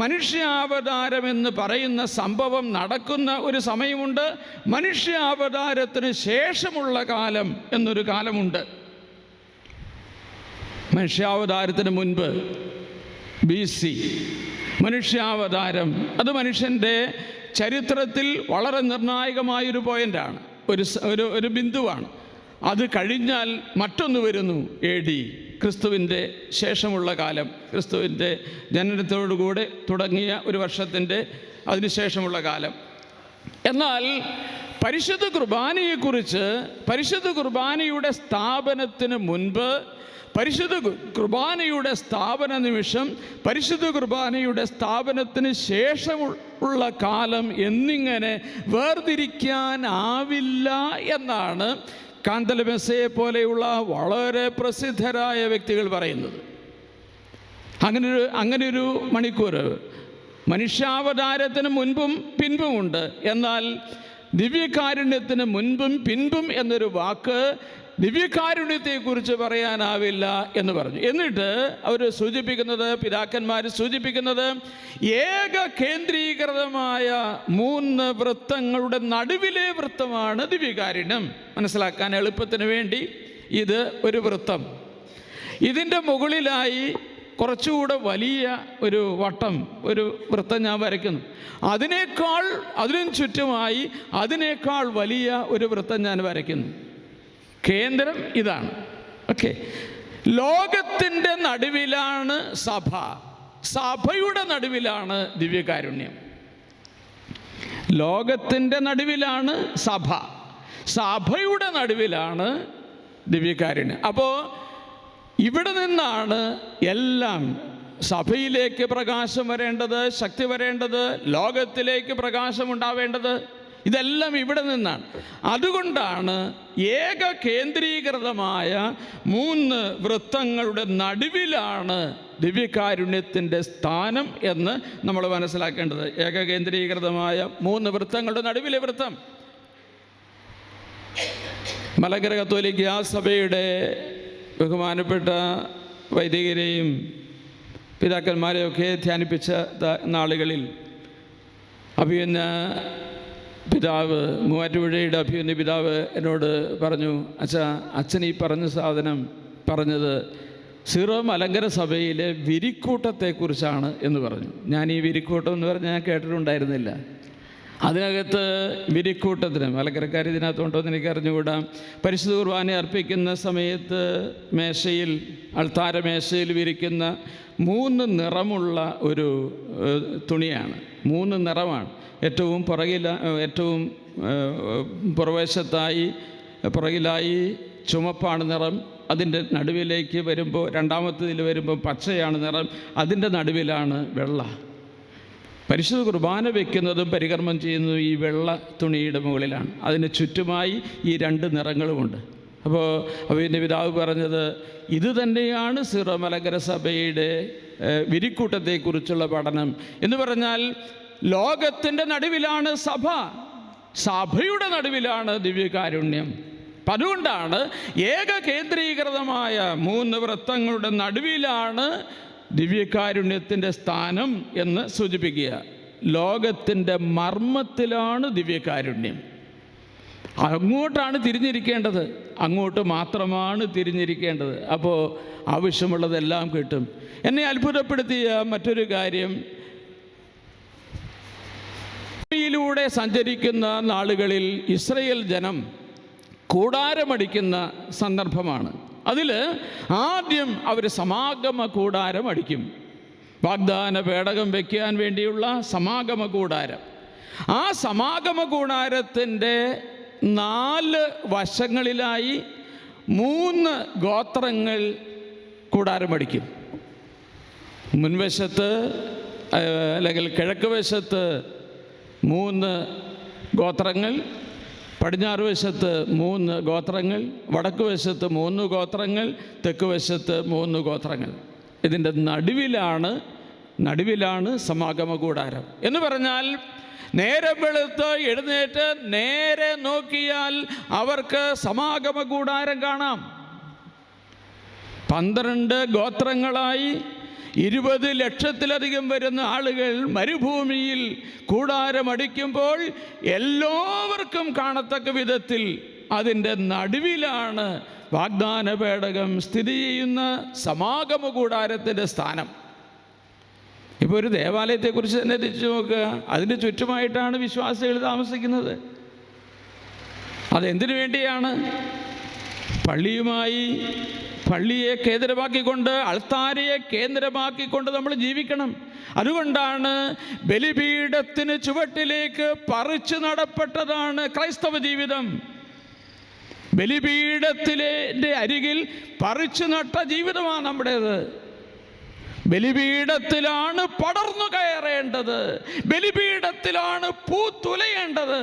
മനുഷ്യാവതാരം എന്ന് പറയുന്ന സംഭവം നടക്കുന്ന ഒരു സമയമുണ്ട്, മനുഷ്യാവതാരത്തിന് ശേഷമുള്ള കാലം എന്നൊരു കാലമുണ്ട്. മനുഷ്യാവതാരത്തിന് മുൻപ് BC മനുഷ്യാവതാരം, അത് മനുഷ്യൻ്റെ ചരിത്രത്തിൽ വളരെ നിർണായകമായൊരു പോയിൻ്റാണ്, ഒരു ബിന്ദുവാണ്. അത് കഴിഞ്ഞാൽ മറ്റൊന്ന് വരുന്നു, AD, ക്രിസ്തുവിൻ്റെ ശേഷമുള്ള കാലം. ക്രിസ്തുവിൻ്റെ ജനനത്തോടുകൂടെ തുടങ്ങിയ ഒരു വർഷത്തിൻ്റെ അതിനുശേഷമുള്ള കാലം. എന്നാൽ പരിശുദ്ധ കുർബാനയെക്കുറിച്ച്, പരിശുദ്ധ കുർബാനയുടെ സ്ഥാപനത്തിന് മുൻപ്, പരിശുദ്ധ കുർബാനയുടെ സ്ഥാപന നിമിഷം, പരിശുദ്ധ കുർബാനയുടെ സ്ഥാപനത്തിന് ശേഷമുള്ള കാലം എന്നിങ്ങനെ വേർതിരിക്കാനാവില്ല എന്നാണ് കാന്തലമെസ്സയെ പോലെയുള്ള വളരെ പ്രസിദ്ധരായ വ്യക്തികൾ പറയുന്നത്. അങ്ങനെയൊരു മണിക്കൂർ മനുഷ്യാവതാരത്തിന് മുൻപും പിൻപുമുണ്ട്. എന്നാൽ ദിവ്യകാരുണ്യത്തിന് മുൻപും പിൻപും എന്നൊരു വാക്ക് ദിവ്യകാരുണ്യത്തെക്കുറിച്ച് പറയാനാവില്ല എന്ന് പറഞ്ഞു. എന്നിട്ട് അവർ സൂചിപ്പിക്കുന്നത്, പിതാക്കന്മാർ സൂചിപ്പിക്കുന്നത്, ഏക കേന്ദ്രീകൃതമായ 3 വൃത്തങ്ങളുടെ നടുവിലെ വൃത്തമാണ് ദിവ്യകാരുണ്യം. മനസ്സിലാക്കാൻ എളുപ്പത്തിന് വേണ്ടി ഇത് ഒരു വൃത്തം, ഇതിൻ്റെ മുകളിലായി കുറച്ചുകൂടെ വലിയ ഒരു വട്ടം, ഒരു വൃത്തം ഞാൻ വരയ്ക്കുന്നു. അതിനും ചുറ്റുമായി അതിനേക്കാൾ വലിയ ഒരു വൃത്തം ഞാൻ വരയ്ക്കുന്നു. കേന്ദ്രം ഇതാണ്. ഓക്കെ, ലോകത്തിൻ്റെ നടുവിലാണ് സഭ, സഭയുടെ നടുവിലാണ് ദിവ്യകാരുണ്യം. ലോകത്തിൻ്റെ നടുവിലാണ് സഭ, സഭയുടെ നടുവിലാണ് ദിവ്യകാരുണ്യം. അപ്പോൾ ഇവിടെ നിന്നാണ് എല്ലാം, സഭയിലേക്ക് പ്രകാശം വരേണ്ടത്, ശക്തി വരേണ്ടത്, ലോകത്തിലേക്ക് പ്രകാശം ഉണ്ടാവേണ്ടത്, ഇതെല്ലാം ഇവിടെ നിന്നാണ്. അതുകൊണ്ടാണ് ഏക കേന്ദ്രീകൃതമായ 3 വൃത്തങ്ങളുടെ നടുവിലാണ് ദിവ്യകാരുണ്യത്തിൻ്റെ സ്ഥാനം എന്ന് നമ്മൾ മനസ്സിലാക്കേണ്ടത്. ഏക കേന്ദ്രീകൃതമായ 3 വൃത്തങ്ങളുടെ നടുവിലെ വൃത്തം. മലങ്കര കത്തോലിക്ക സഭയുടെ ബഹുമാനപ്പെട്ട വൈദികരെയും പിതാക്കന്മാരെയൊക്കെ ധ്യാനിപ്പിച്ച നാളുകളിൽ അഭിയന്ന പിതാവ്, മൂവാറ്റുപുഴയുടെ അഭിയന്ന പിതാവ് എന്നോട് പറഞ്ഞു, അച്ഛൻ ഈ പറഞ്ഞ സാധനം പറഞ്ഞത് സീറോ മലങ്കര സഭയിലെ വിരിക്കൂട്ടത്തെക്കുറിച്ചാണ് എന്ന് പറഞ്ഞു. ഞാൻ ഈ വിരിക്കൂട്ടം എന്ന് പറഞ്ഞാൽ ഞാൻ കേട്ടിട്ടുണ്ടായിരുന്നില്ല. അതിനകത്ത് വിരിക്കൂട്ടത്തിന് മലക്കരക്കാർ ഇതിനകത്തുണ്ടോ എന്ന് എനിക്ക് അറിഞ്ഞുകൂടാ. പരിശുദ്ധ കുർബാന അർപ്പിക്കുന്ന സമയത്ത് മേശയിൽ, അൾത്താര മേശയിൽ വിരിക്കുന്ന 3 നിറമുള്ള ഒരു തുണിയാണ്. 3 നിറമാണ്. ഏറ്റവും പുറകിലായി ചുമപ്പാണ് നിറം. അതിൻ്റെ നടുവിലേക്ക് വരുമ്പോൾ, രണ്ടാമത്തേതിൽ വരുമ്പോൾ പച്ചയാണ് നിറം. അതിൻ്റെ നടുവിലാണ് വെള്ള. പരിശുദ്ധ കുർബാന വയ്ക്കുന്നതും പരികർമ്മം ചെയ്യുന്നതും ഈ വെള്ള തുണിയുടെ മുകളിലാണ്. അതിന് ചുറ്റുമായി ഈ 2 നിറങ്ങളുമുണ്ട്. അപ്പോൾ അഭിയന്ന പിതാവ് പറഞ്ഞത് ഇത് തന്നെയാണ് സീറോ മലങ്കര സഭയുടെ വിരിക്കൂട്ടത്തെക്കുറിച്ചുള്ള പഠനം എന്ന് പറഞ്ഞാൽ, ലോകത്തിൻ്റെ നടുവിലാണ് സഭ, സഭയുടെ നടുവിലാണ് ദിവ്യകാരുണ്യം. അപ്പം അതുകൊണ്ടാണ് ഏക കേന്ദ്രീകൃതമായ 3 വൃത്തങ്ങളുടെ നടുവിലാണ് ദിവ്യകാരുണ്യത്തിൻ്റെ സ്ഥാനം എന്ന് സൂചിപ്പിക്കുക. ലോകത്തിൻ്റെ മർമ്മത്തിലാണ് ദിവ്യകാരുണ്യം. അങ്ങോട്ടാണ് തിരിഞ്ഞിരിക്കേണ്ടത്, അങ്ങോട്ട് മാത്രമാണ് തിരിഞ്ഞിരിക്കേണ്ടത്. അപ്പോൾ ആവശ്യമുള്ളതെല്ലാം കിട്ടും. എന്നെ അത്ഭുതപ്പെടുത്തിയ മറ്റൊരു കാര്യം, ഭൂമിയിലൂടെ സഞ്ചരിക്കുന്ന നാളുകളിൽ ഇസ്രയേൽ ജനം കൂടാരമടിക്കുന്ന സന്ദർഭമാണ്. അതിൽ ആദ്യം അവർ സമാഗമ കൂടാരം അടിക്കും. വാഗ്ദാന പേടകം വയ്ക്കാൻ വേണ്ടിയുള്ള സമാഗമ കൂടാരം. ആ സമാഗമ കൂടാരത്തിൻ്റെ 4 വശങ്ങളിലായി 3 ഗോത്രങ്ങൾ കൂടാരമടിക്കും. മുൻവശത്ത് അല്ലെങ്കിൽ കിഴക്ക് വശത്ത് 3 ഗോത്രങ്ങൾ, പടിഞ്ഞാറ് വശത്ത് 3 ഗോത്രങ്ങൾ, വടക്ക് വശത്ത് 3 ഗോത്രങ്ങൾ, തെക്ക് വശത്ത് 3 ഗോത്രങ്ങൾ. ഇതിൻ്റെ നടുവിലാണ് സമാഗമ കൂടാരം എന്ന് പറഞ്ഞാൽ, നേരം വെളുത്ത് എഴുന്നേറ്റ് നേരെ നോക്കിയാൽ അവർക്ക് സമാഗമ കൂടാരം കാണാം. 12 ഗോത്രങ്ങളായി 20 ലക്ഷത്തിലധികം വരുന്ന ആളുകൾ മരുഭൂമിയിൽ കൂടാരമടിക്കുമ്പോൾ എല്ലാവർക്കും കാണത്തക്ക വിധത്തിൽ അതിൻ്റെ നടുവിലാണ് വാഗ്ദാന പേടകം സ്ഥിതി ചെയ്യുന്ന സമാഗമ കൂടാരത്തിൻ്റെ സ്ഥാനം. ഇപ്പോൾ ഒരു ദേവാലയത്തെക്കുറിച്ച് തന്നെ തിരിച്ചു നോക്കുക. അതിൻ്റെ ചുറ്റുമായിട്ടാണ് വിശ്വാസികൾ താമസിക്കുന്നത്. അതെന്തിനു വേണ്ടിയാണ്? പള്ളിയെ കേന്ദ്രമാക്കിക്കൊണ്ട്, അൾത്താരയെ കേന്ദ്രമാക്കിക്കൊണ്ട് നമ്മൾ ജീവിക്കണം. അതുകൊണ്ടാണ് ബലിപീഠത്തിന് ചുവട്ടിലേക്ക് പറിച്ചു നടപ്പെട്ടതാണ് ക്രൈസ്തവ ജീവിതം. ബലിപീഠത്തിൻ്റെ അരികിൽ പറിച്ചു നട്ട ജീവിതമാണ് നമ്മുടേത്. ബലിപീഠത്തിലാണ് പടർന്നു കയറേണ്ടത്, ബലിപീഠത്തിലാണ് പൂത്തുലയേണ്ടത്.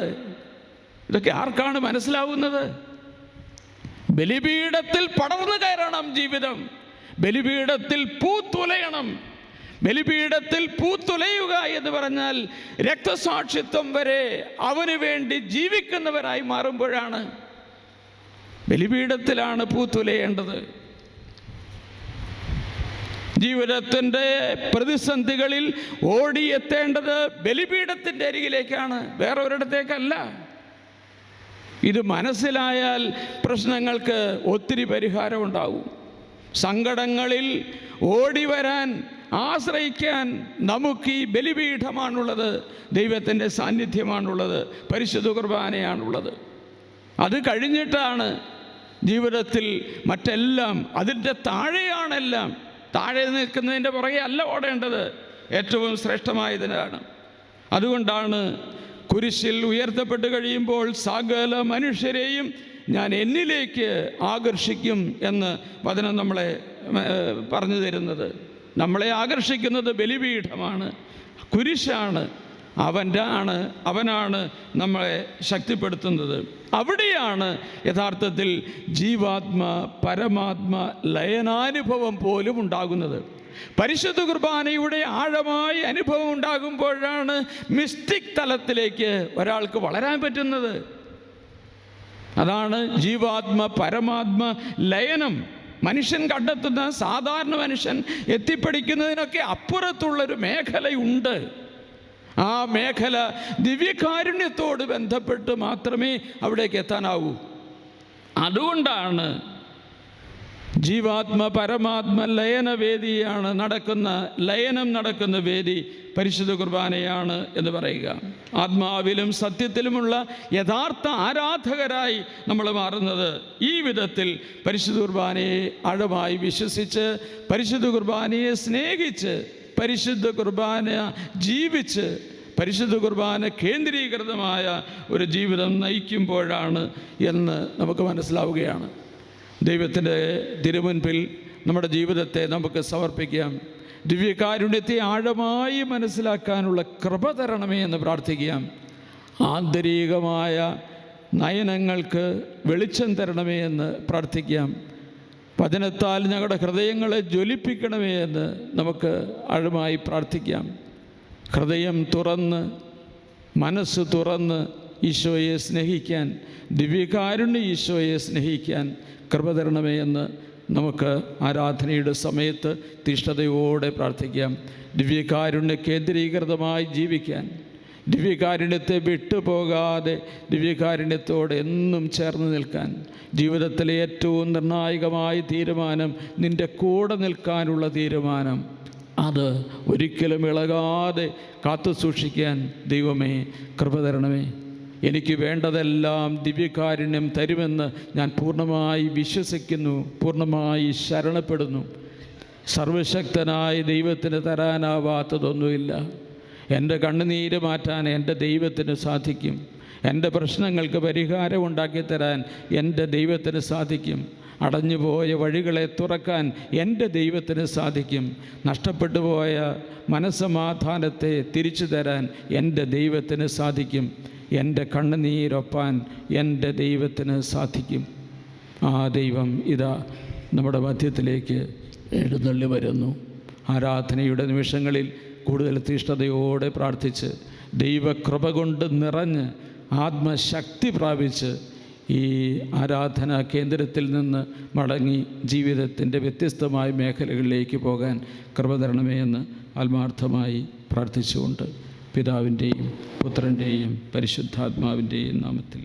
ഇതൊക്കെ ആർക്കാണ് മനസ്സിലാവുന്നത്? ബലിപീഠത്തിൽ പടർന്നു കയറണം ജീവിതം, ബലിപീഠത്തിൽ പൂത്തുലയണം. ബലിപീഠത്തിൽ പൂത്തുലയുക എന്ന് പറഞ്ഞാൽ രക്തസാക്ഷിത്വം വരെ അവന് വേണ്ടി ജീവിക്കുന്നവരായി മാറുമ്പോഴാണ്. ബലിപീഠത്തിലാണ് പൂത്തുലയേണ്ടത്. ജീവിതത്തിൻ്റെ പ്രതിസന്ധികളിൽ ഓടിയെത്തേണ്ടത് ബലിപീഠത്തിൻ്റെ അരികിലേക്കാണ്, വേറെ ഒരിടത്തേക്കല്ല. ഇത് മനസ്സിലായാൽ പ്രശ്നങ്ങൾക്ക് ഒത്തിരി പരിഹാരമുണ്ടാവും. സങ്കടങ്ങളിൽ ഓടി വരാൻ, ആശ്രയിക്കാൻ നമുക്ക് ഈ ബലിപീഠമാണുള്ളത്, ദൈവത്തിൻ്റെ സാന്നിധ്യമാണുള്ളത്, പരിശുദ്ധ കുർബാനയാണുള്ളത്. അത് കഴിഞ്ഞിട്ടാണ് ജീവിതത്തിൽ മറ്റെല്ലാം അതിൻ്റെ താഴെയാണെല്ലാം. താഴെ നിൽക്കുന്നതിൻ്റെ പുറകെ അല്ല ഓടേണ്ടത്, ഏറ്റവും ശ്രേഷ്ഠമായതിനാണ്. അതുകൊണ്ടാണ് കുരിശിൽ ഉയർത്തപ്പെട്ട് കഴിയുമ്പോൾ സകല മനുഷ്യരെയും ഞാൻ എന്നിലേക്ക് ആകർഷിക്കും എന്ന് വചനം നമ്മളെ പറഞ്ഞു തരുന്നത്. നമ്മളെ ആകർഷിക്കുന്നത് ബലിപീഠമാണ്, കുരിശാണ്. അവനാണ് നമ്മളെ ശക്തിപ്പെടുത്തുന്നത്. അവിടെയാണ് യഥാർത്ഥത്തിൽ ജീവാത്മ പരമാത്മ ലയനാനുഭവം പോലും ഉണ്ടാകുന്നത്. പരിശുദ്ധ കുർബാനയുടെ ആഴമായ അനുഭവം ഉണ്ടാകുമ്പോഴാണ് മിസ്റ്റിക് തലത്തിലേക്ക് ഒരാൾക്ക് വളരാൻ പറ്റുന്നത്. അതാണ് ജീവാത്മ പരമാത്മ ലയനം. മനുഷ്യൻ കണ്ടെത്തുന്ന, സാധാരണ മനുഷ്യൻ എത്തിപ്പിടിക്കുന്നതിനൊക്കെ അപ്പുറത്തുള്ളൊരു മേഖലയുണ്ട്. ആ മേഖല ദിവ്യകാരുണ്യത്തോട് ബന്ധപ്പെട്ട് മാത്രമേ അവിടേക്ക് എത്താനാവൂ. അതുകൊണ്ടാണ് ജീവാത്മ പരമാത്മ ലയനവേദിയാണ് ലയനം നടക്കുന്ന വേദി പരിശുദ്ധ കുർബാനയാണ് എന്ന് പറയുക. ആത്മാവിലും സത്യത്തിലുമുള്ള യഥാർത്ഥ ആരാധകരായി നമ്മൾ മാറുന്നത് ഈ വിധത്തിൽ പരിശുദ്ധ കുർബാനയെ ആഴമായി വിശ്വസിച്ച്, പരിശുദ്ധ കുർബാനയെ സ്നേഹിച്ച്, പരിശുദ്ധ കുർബാന ജീവിച്ച്, പരിശുദ്ധ കുർബാന കേന്ദ്രീകൃതമായ ഒരു ജീവിതം നയിക്കുമ്പോഴാണ് എന്ന് നമുക്ക് മനസ്സിലാവുകയാണ്. ദൈവത്തിൻ്റെ തിരുമുൻപിൽ നമ്മുടെ ജീവിതത്തെ നമുക്ക് സമർപ്പിക്കാം. ദിവ്യകാരുണ്യത്തെ ആഴമായി മനസ്സിലാക്കാനുള്ള കൃപ തരണമേ എന്ന് പ്രാർത്ഥിക്കാം. ആന്തരികമായ നയനങ്ങൾക്ക് വെളിച്ചം തരണമേ എന്ന് പ്രാർത്ഥിക്കാം. വചനത്താൽ ഞങ്ങളുടെ ഹൃദയങ്ങളെ ജ്വലിപ്പിക്കണമേ എന്ന് നമുക്ക് ആഴമായി പ്രാർത്ഥിക്കാം. ഹൃദയം തുറന്ന്, മനസ്സ് തുറന്ന് ഈശോയെ സ്നേഹിക്കാൻ, ദിവ്യകാരുണ്യ ഈശോയെ സ്നേഹിക്കാൻ കൃപ തരണമേ എന്ന് നമുക്ക് ആരാധനയുടെ സമയത്ത് തീഷ്ണതയോടെ പ്രാർത്ഥിക്കാം. ദിവ്യകാരുണ്യ കേന്ദ്രീകൃതമായി ജീവിക്കാൻ, ദിവ്യകാരുണ്യത്തെ വിട്ടുപോകാതെ ദിവ്യകാരുണ്യത്തോടെ എന്നും ചേർന്ന് നിൽക്കാൻ, ജീവിതത്തിലെ ഏറ്റവും നിർണായകമായ തീരുമാനം നിൻ്റെ കൂടെ നിൽക്കാനുള്ള തീരുമാനം, അത് ഒരിക്കലും ഇളകാതെ കാത്തു സൂക്ഷിക്കാൻ ദൈവമേ കൃപ തരണമേ. എനിക്ക് വേണ്ടതെല്ലാം ദിവ്യകാരുണ്യം തരുമെന്ന് ഞാൻ പൂർണ്ണമായി വിശ്വസിക്കുന്നു, പൂർണ്ണമായി ശരണപ്പെടുന്നു. സർവശക്തനായ ദൈവത്തിന് തരാനാവാത്തതൊന്നുമില്ല. എൻ്റെ കണ്ണുനീര് മാറ്റാൻ എൻ്റെ ദൈവത്തിന് സാധിക്കും. എൻ്റെ പ്രശ്നങ്ങൾക്ക് പരിഹാരം ഉണ്ടാക്കി തരാൻ എൻ്റെ ദൈവത്തിന് സാധിക്കും. അടഞ്ഞുപോയ വഴികളെ തുറക്കാൻ എൻ്റെ ദൈവത്തിന് സാധിക്കും. നഷ്ടപ്പെട്ടു പോയ മനസ്സമാധാനത്തെ തിരിച്ചു തരാൻ എൻ്റെ ദൈവത്തിന് സാധിക്കും. എൻ്റെ കണ്ണുനീരൊപ്പാൻ എൻ്റെ ദൈവത്തിന് സാധിക്കും. ആ ദൈവം ഇതാ നമ്മുടെ മധ്യത്തിലേക്ക് എഴുന്നള്ളി വരുന്നു. ആരാധനയുടെ നിമിഷങ്ങളിൽ കൂടുതൽ തീഷ്ണതയോടെ പ്രാർത്ഥിച്ച്, ദൈവകൃപ കൊണ്ട് നിറഞ്ഞ് ആത്മശക്തി പ്രാപിച്ച് ഈ ആരാധനാ കേന്ദ്രത്തിൽ നിന്ന് മടങ്ങി ജീവിതത്തിൻ്റെ വ്യത്യസ്തമായ മേഖലകളിലേക്ക് പോകാൻ കൃപ തരണമേ എന്ന് ആത്മാർത്ഥമായി പ്രാർത്ഥിച്ചുകൊണ്ട് പിതാവിൻ്റെയും പുത്രൻ്റെയും പരിശുദ്ധാത്മാവിൻ്റെയും നാമത്തിൽ